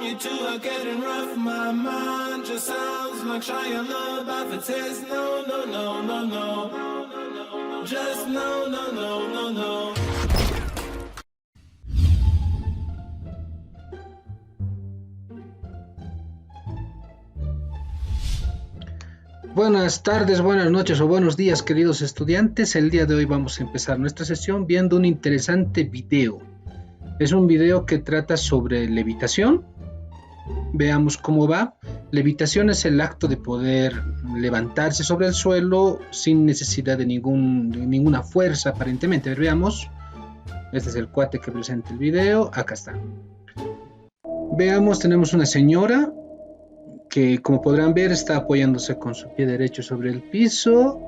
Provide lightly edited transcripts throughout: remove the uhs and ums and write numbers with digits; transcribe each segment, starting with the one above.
you two are getting rough. My mind just sounds like Shia LaBeouf. It says no, no, no, no, no. Just no, no, no, no, no. Buenas tardes, buenas noches o buenos días, queridos estudiantes. El día de hoy vamos a empezar nuestra sesión viendo un interesante video. Es un video que trata sobre levitación. Veamos cómo va. Levitación es el acto de poder levantarse sobre el suelo sin necesidad de ninguna fuerza aparentemente. A ver, veamos. Este es el cuate que presenta el video. Acá está. Veamos, tenemos una señora que, como podrán ver, está apoyándose con su pie derecho sobre el piso.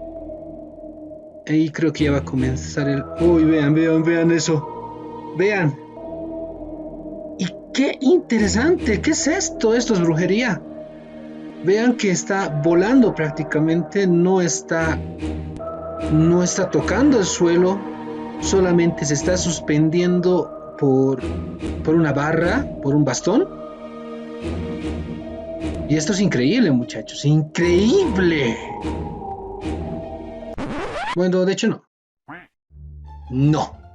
Y creo que ya va a comenzar el... Uy, vean eso. Vean. Y qué interesante. ¿Qué es esto? Esto es brujería. Vean que está volando prácticamente. No está tocando el suelo. Solamente se está suspendiendo por una barra, por un bastón. Y esto es increíble, muchachos, increíble. Bueno, de hecho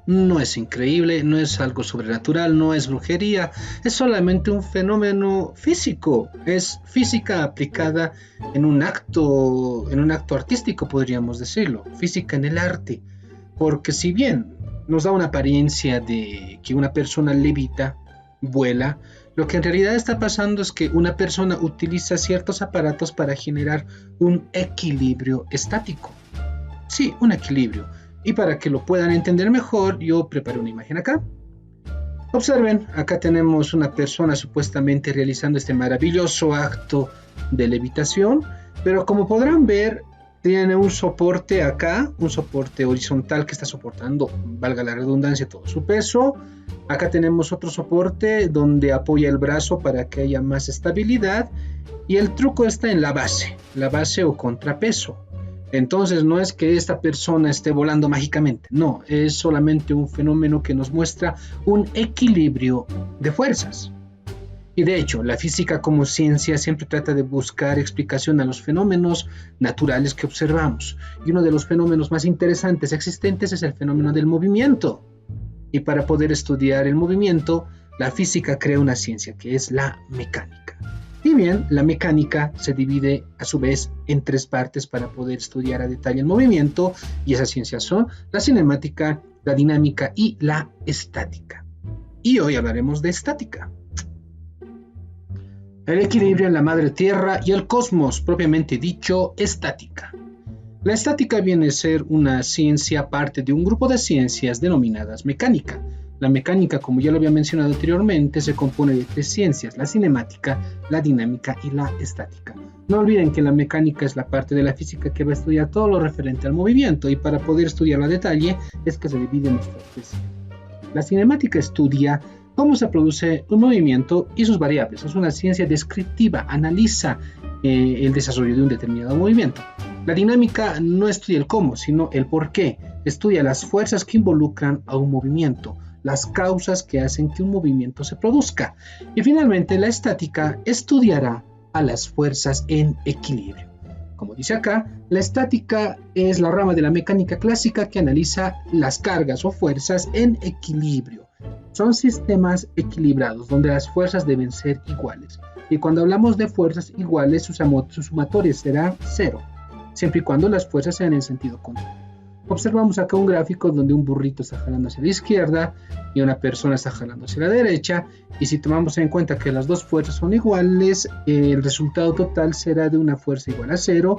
no es increíble, no es algo sobrenatural, no es brujería, es solamente un fenómeno físico, es física aplicada en un acto artístico, podríamos decirlo, física en el arte, porque si bien nos da una apariencia de que una persona levita, vuela, lo que en realidad está pasando es que una persona utiliza ciertos aparatos para generar un equilibrio estático. Sí, un equilibrio. Y para que lo puedan entender mejor, yo preparé una imagen acá. Observen, acá tenemos una persona supuestamente realizando este maravilloso acto de levitación, pero como podrán ver, tiene un soporte acá, un soporte horizontal que está soportando, valga la redundancia, todo su peso. Acá tenemos otro soporte donde apoya el brazo para que haya más estabilidad. Y el truco está en la base o contrapeso. Entonces no es que esta persona esté volando mágicamente, no, es solamente un fenómeno que nos muestra un equilibrio de fuerzas. Y de hecho, la física como ciencia siempre trata de buscar explicación a los fenómenos naturales que observamos. Y uno de los fenómenos más interesantes existentes es el fenómeno del movimiento. Y para poder estudiar el movimiento, la física crea una ciencia que es la mecánica. Y bien, la mecánica se divide a su vez en tres partes para poder estudiar a detalle el movimiento. Y esas ciencias son la cinemática, la dinámica y la estática. Y hoy hablaremos de estática. El equilibrio en la madre tierra y el cosmos, propiamente dicho, estática. La estática viene a ser una ciencia parte de un grupo de ciencias denominadas mecánica. La mecánica, como ya lo había mencionado anteriormente, se compone de tres ciencias: la cinemática, la dinámica y la estática. No olviden que la mecánica es la parte de la física que va a estudiar todo lo referente al movimiento, y para poder estudiarlo a detalle es que se divide en estas tres. La cinemática estudia cómo se produce un movimiento y sus variables. Es una ciencia descriptiva, analiza el desarrollo de un determinado movimiento. La dinámica no estudia el cómo, sino el por qué. Estudia las fuerzas que involucran a un movimiento, las causas que hacen que un movimiento se produzca. Y finalmente, la estática estudiará a las fuerzas en equilibrio. Como dice acá, la estática es la rama de la mecánica clásica que analiza las cargas o fuerzas en equilibrio. Son sistemas equilibrados donde las fuerzas deben ser iguales. Y cuando hablamos de fuerzas iguales, su sumatoria será cero, siempre y cuando las fuerzas sean en sentido contrario. Observamos acá un gráfico donde un burrito está jalando hacia la izquierda y una persona está jalando hacia la derecha, y si tomamos en cuenta que las dos fuerzas son iguales, el resultado total será de una fuerza igual a cero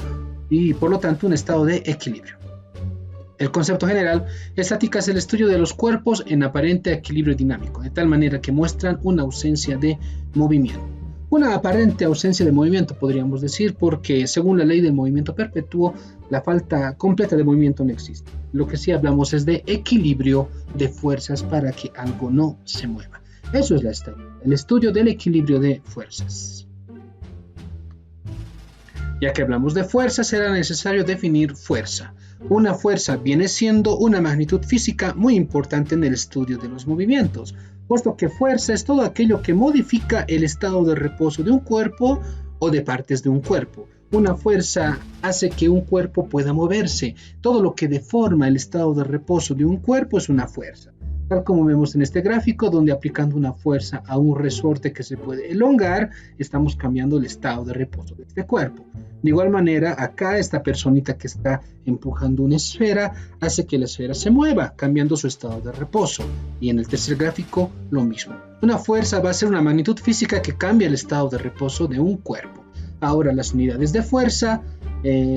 y por lo tanto un estado de equilibrio. El concepto general, estática es el estudio de los cuerpos en aparente equilibrio dinámico, de tal manera que muestran una ausencia de movimiento. Una aparente ausencia de movimiento, podríamos decir, porque según la ley del movimiento perpetuo, la falta completa de movimiento no existe. Lo que sí hablamos es de equilibrio de fuerzas para que algo no se mueva. Eso es la estática, el estudio del equilibrio de fuerzas. Ya que hablamos de fuerza, será necesario definir fuerza. Una fuerza viene siendo una magnitud física muy importante en el estudio de los movimientos. puesto que fuerza es todo aquello que modifica el estado de reposo de un cuerpo o de partes de un cuerpo. Una fuerza hace que un cuerpo pueda moverse. Todo lo que deforma el estado de reposo de un cuerpo es una fuerza. Tal como vemos en este gráfico, donde aplicando una fuerza a un resorte que se puede elongar, estamos cambiando el estado de reposo de este cuerpo. De igual manera, acá esta personita que está empujando una esfera hace que la esfera se mueva, cambiando su estado de reposo. Y en el tercer gráfico, lo mismo. Una fuerza va a ser una magnitud física que cambia el estado de reposo de un cuerpo. Ahora, las unidades de fuerza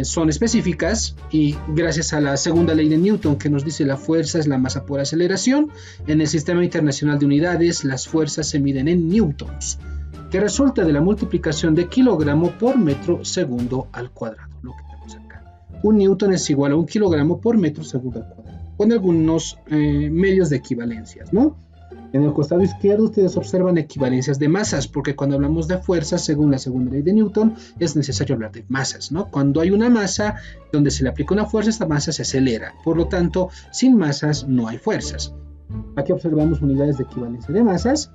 son específicas y gracias a la segunda ley de Newton que nos dice la fuerza es la masa por aceleración, en el sistema internacional de unidades las fuerzas se miden en newtons, que resulta de la multiplicación de kilogramo por metro segundo al cuadrado, lo que tenemos acá. Un newton es igual a un kilogramo por metro segundo al cuadrado, con algunos medios de equivalencias, ¿no? En el costado izquierdo ustedes observan equivalencias de masas, porque cuando hablamos de fuerzas, según la segunda ley de Newton, es necesario hablar de masas, ¿no? Cuando hay una masa donde se le aplica una fuerza, esta masa se acelera. Por lo tanto, sin masas no hay fuerzas. Aquí observamos unidades de equivalencia de masas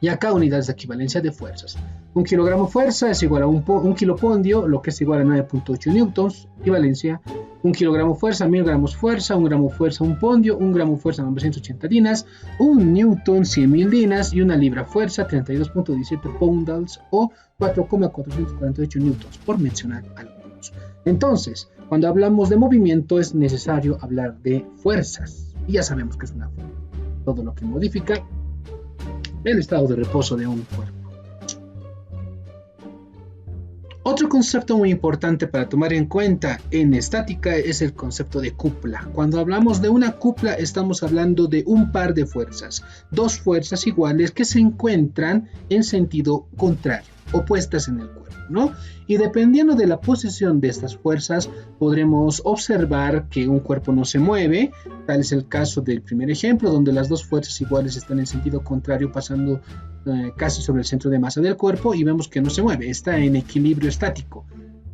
y acá unidades de equivalencia de fuerzas. Un kilogramo fuerza es igual a un kilopondio, lo que es igual a 9.8 newtons, equivalencia. Un kilogramo fuerza, 1000 gramos fuerza, un gramo fuerza, un pondio, un gramo fuerza, 980 dinas, un newton, 100.000 dinas y una libra fuerza, 32.17 poundals o 4,448 newtons, por mencionar algunos. Entonces, cuando hablamos de movimiento es necesario hablar de fuerzas. Y ya sabemos que es una fuerza. Todo lo que modifica el estado de reposo de un cuerpo. Otro concepto muy importante para tomar en cuenta en estática es el concepto de cupla. Cuando hablamos de una cupla estamos hablando de un par de fuerzas, dos fuerzas iguales que se encuentran en sentido contrario, opuestas en el cuerpo, ¿no? Y dependiendo de la posición de estas fuerzas podremos observar que un cuerpo no se mueve. Tal es el caso del primer ejemplo, donde las dos fuerzas iguales están en sentido contrario pasando casi sobre el centro de masa del cuerpo y vemos que no se mueve, está en equilibrio estático.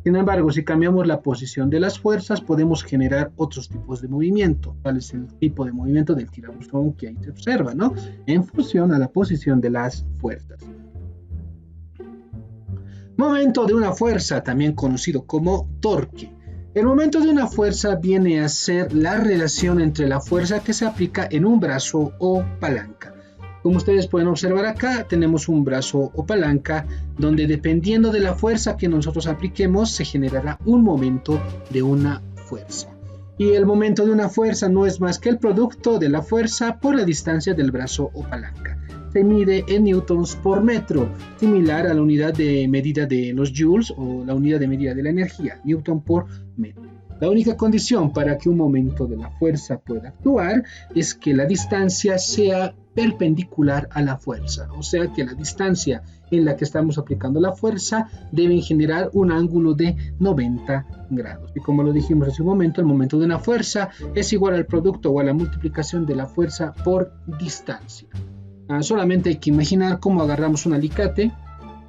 Sin embargo, si cambiamos la posición de las fuerzas podemos generar otros tipos de movimiento. Tal es el tipo de movimiento del tirabuzón que ahí se observa, ¿no? En función a la posición de las fuerzas. Momento de una fuerza, también conocido como torque. El momento de una fuerza viene a ser la relación entre la fuerza que se aplica en un brazo o palanca. Como ustedes pueden observar acá, tenemos un brazo o palanca donde dependiendo de la fuerza que nosotros apliquemos se generará un momento de una fuerza. Y el momento de una fuerza no es más que el producto de la fuerza por la distancia del brazo o palanca. Se mide en newtons por metro, similar a la unidad de medida de los joules o la unidad de medida de la energía, newton por metro. La única condición para que un momento de la fuerza pueda actuar es que la distancia sea perpendicular a la fuerza, o sea que la distancia en la que estamos aplicando la fuerza debe generar un ángulo de 90 grados. Y como lo dijimos hace un momento, el momento de una fuerza es igual al producto o a la multiplicación de la fuerza por distancia. Solamente hay que imaginar cómo agarramos un alicate,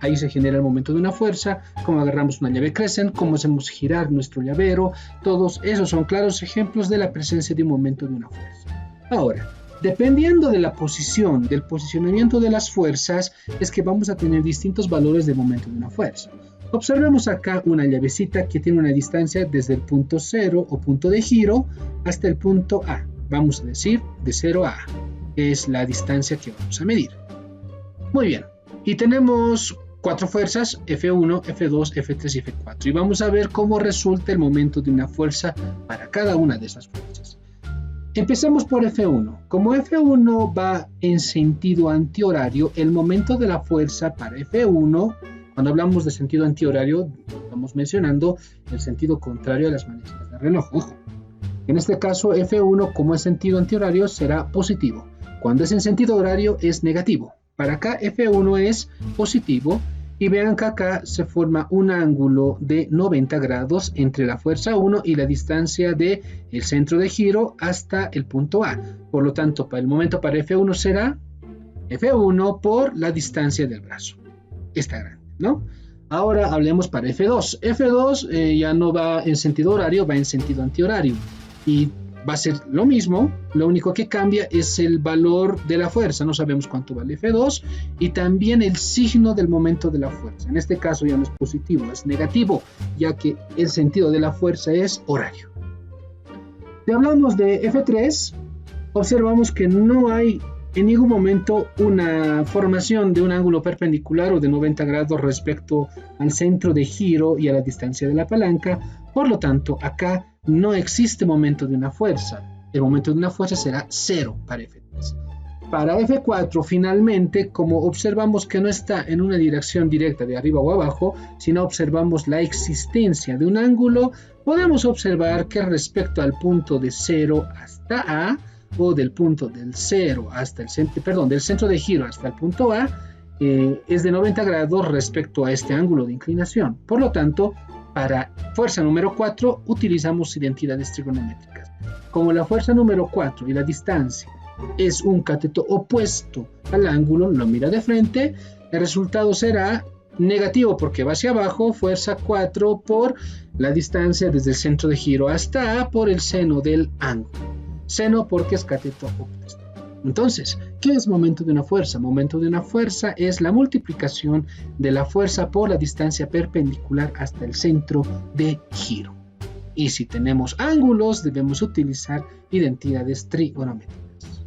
ahí se genera el momento de una fuerza, cómo agarramos una llave Crescent, cómo hacemos girar nuestro llavero, todos esos son claros ejemplos de la presencia de un momento de una fuerza. Ahora, dependiendo de la posición, del posicionamiento de las fuerzas, es que vamos a tener distintos valores de momento de una fuerza. Observemos acá una llavecita que tiene una distancia desde el punto 0 o punto de giro hasta el punto A, vamos a decir de 0 a A. Es la distancia que vamos a medir. Muy bien, y tenemos cuatro fuerzas, F1, F2, F3 y F4, y vamos a ver cómo resulta el momento de una fuerza para cada una de esas fuerzas. Empecemos por F1. Como F1 va en sentido antihorario, el momento de la fuerza para F1, cuando hablamos de sentido antihorario, estamos mencionando el sentido contrario a las manecillas del reloj. Ojo. En este caso, F1, como es sentido antihorario, será positivo. Cuando es en sentido horario es negativo. Para acá F1 es positivo y vean que acá se forma un ángulo de 90 grados entre la fuerza 1 y la distancia del centro de giro hasta el punto A. Por lo tanto, para el momento para F1 será F1 por la distancia del brazo. Está grande, ¿no? Ahora hablemos para F2. F2 ya no va en sentido horario, va en sentido antihorario. Y va a ser lo mismo, lo único que cambia es el valor de la fuerza, no sabemos cuánto vale F2, y también el signo del momento de la fuerza. En este caso ya no es positivo, es negativo, ya que el sentido de la fuerza es horario. Si hablamos de F3, observamos que no hay en ningún momento una formación de un ángulo perpendicular o de 90 grados respecto al centro de giro y a la distancia de la palanca. Por lo tanto, acá no existe momento de una fuerza. El momento de una fuerza será 0 para F3. Para F4, finalmente, como observamos que no está en una dirección directa de arriba o abajo, sino observamos la existencia de un ángulo, podemos observar que respecto al punto de 0 hasta A, o del punto del 0 hasta el centro, del centro de giro hasta el punto A, es de 90 grados respecto a este ángulo de inclinación. Por lo tanto, para fuerza número 4 utilizamos identidades trigonométricas. Como la fuerza número 4 y la distancia es un cateto opuesto al ángulo, lo mira de frente, el resultado será negativo porque va hacia abajo, fuerza 4 por la distancia desde el centro de giro hasta A por el seno del ángulo. Seno porque es cateto opuesto. Entonces, ¿qué es momento de una fuerza? Momento de una fuerza es la multiplicación de la fuerza por la distancia perpendicular hasta el centro de giro. Y si tenemos ángulos, debemos utilizar identidades trigonométricas.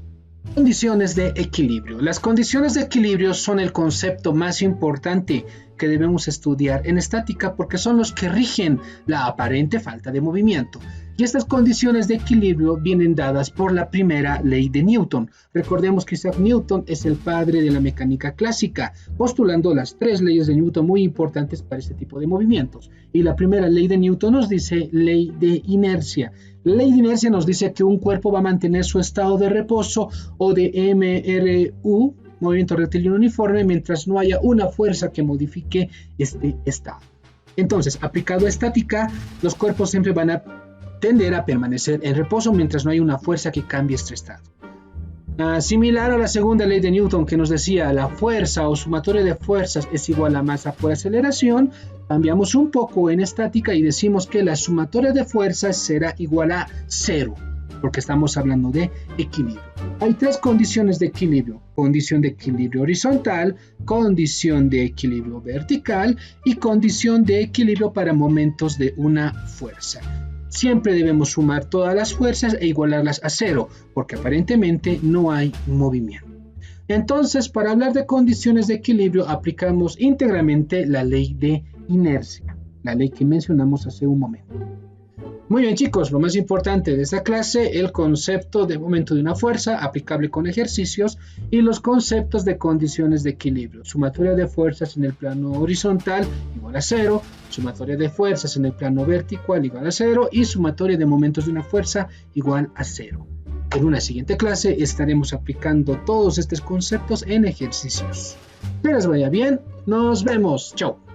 Condiciones de equilibrio. Las condiciones de equilibrio son el concepto más importante que debemos estudiar en estática porque son los que rigen la aparente falta de movimiento. Y estas condiciones de equilibrio vienen dadas por la primera ley de Newton. Recordemos que Isaac Newton es el padre de la mecánica clásica, postulando las 3 leyes de Newton muy importantes para este tipo de movimientos. Y la primera ley de Newton nos dice ley de inercia. La ley de inercia nos dice que un cuerpo va a mantener su estado de reposo o de MRU, movimiento rectilíneo uniforme, mientras no haya una fuerza que modifique este estado. Entonces, aplicado a estática, los cuerpos siempre van a tender a permanecer en reposo mientras no hay una fuerza que cambie este estado. Similar a la segunda ley de Newton que nos decía la fuerza o sumatoria de fuerzas es igual a masa por aceleración, cambiamos un poco en estática y decimos que la sumatoria de fuerzas será igual a 0, porque estamos hablando de equilibrio. Hay 3 condiciones de equilibrio: condición de equilibrio horizontal, condición de equilibrio vertical y condición de equilibrio para momentos de una fuerza. Siempre debemos sumar todas las fuerzas e igualarlas a 0, porque aparentemente no hay movimiento. Entonces, para hablar de condiciones de equilibrio, aplicamos íntegramente la ley de inercia, la ley que mencionamos hace un momento. Muy bien, chicos, lo más importante de esta clase, el concepto de momento de una fuerza aplicable con ejercicios y los conceptos de condiciones de equilibrio. Sumatoria de fuerzas en el plano horizontal igual a 0, sumatoria de fuerzas en el plano vertical igual a 0 y sumatoria de momentos de una fuerza igual a 0. En una siguiente clase estaremos aplicando todos estos conceptos en ejercicios. Que les vaya bien, nos vemos, chao.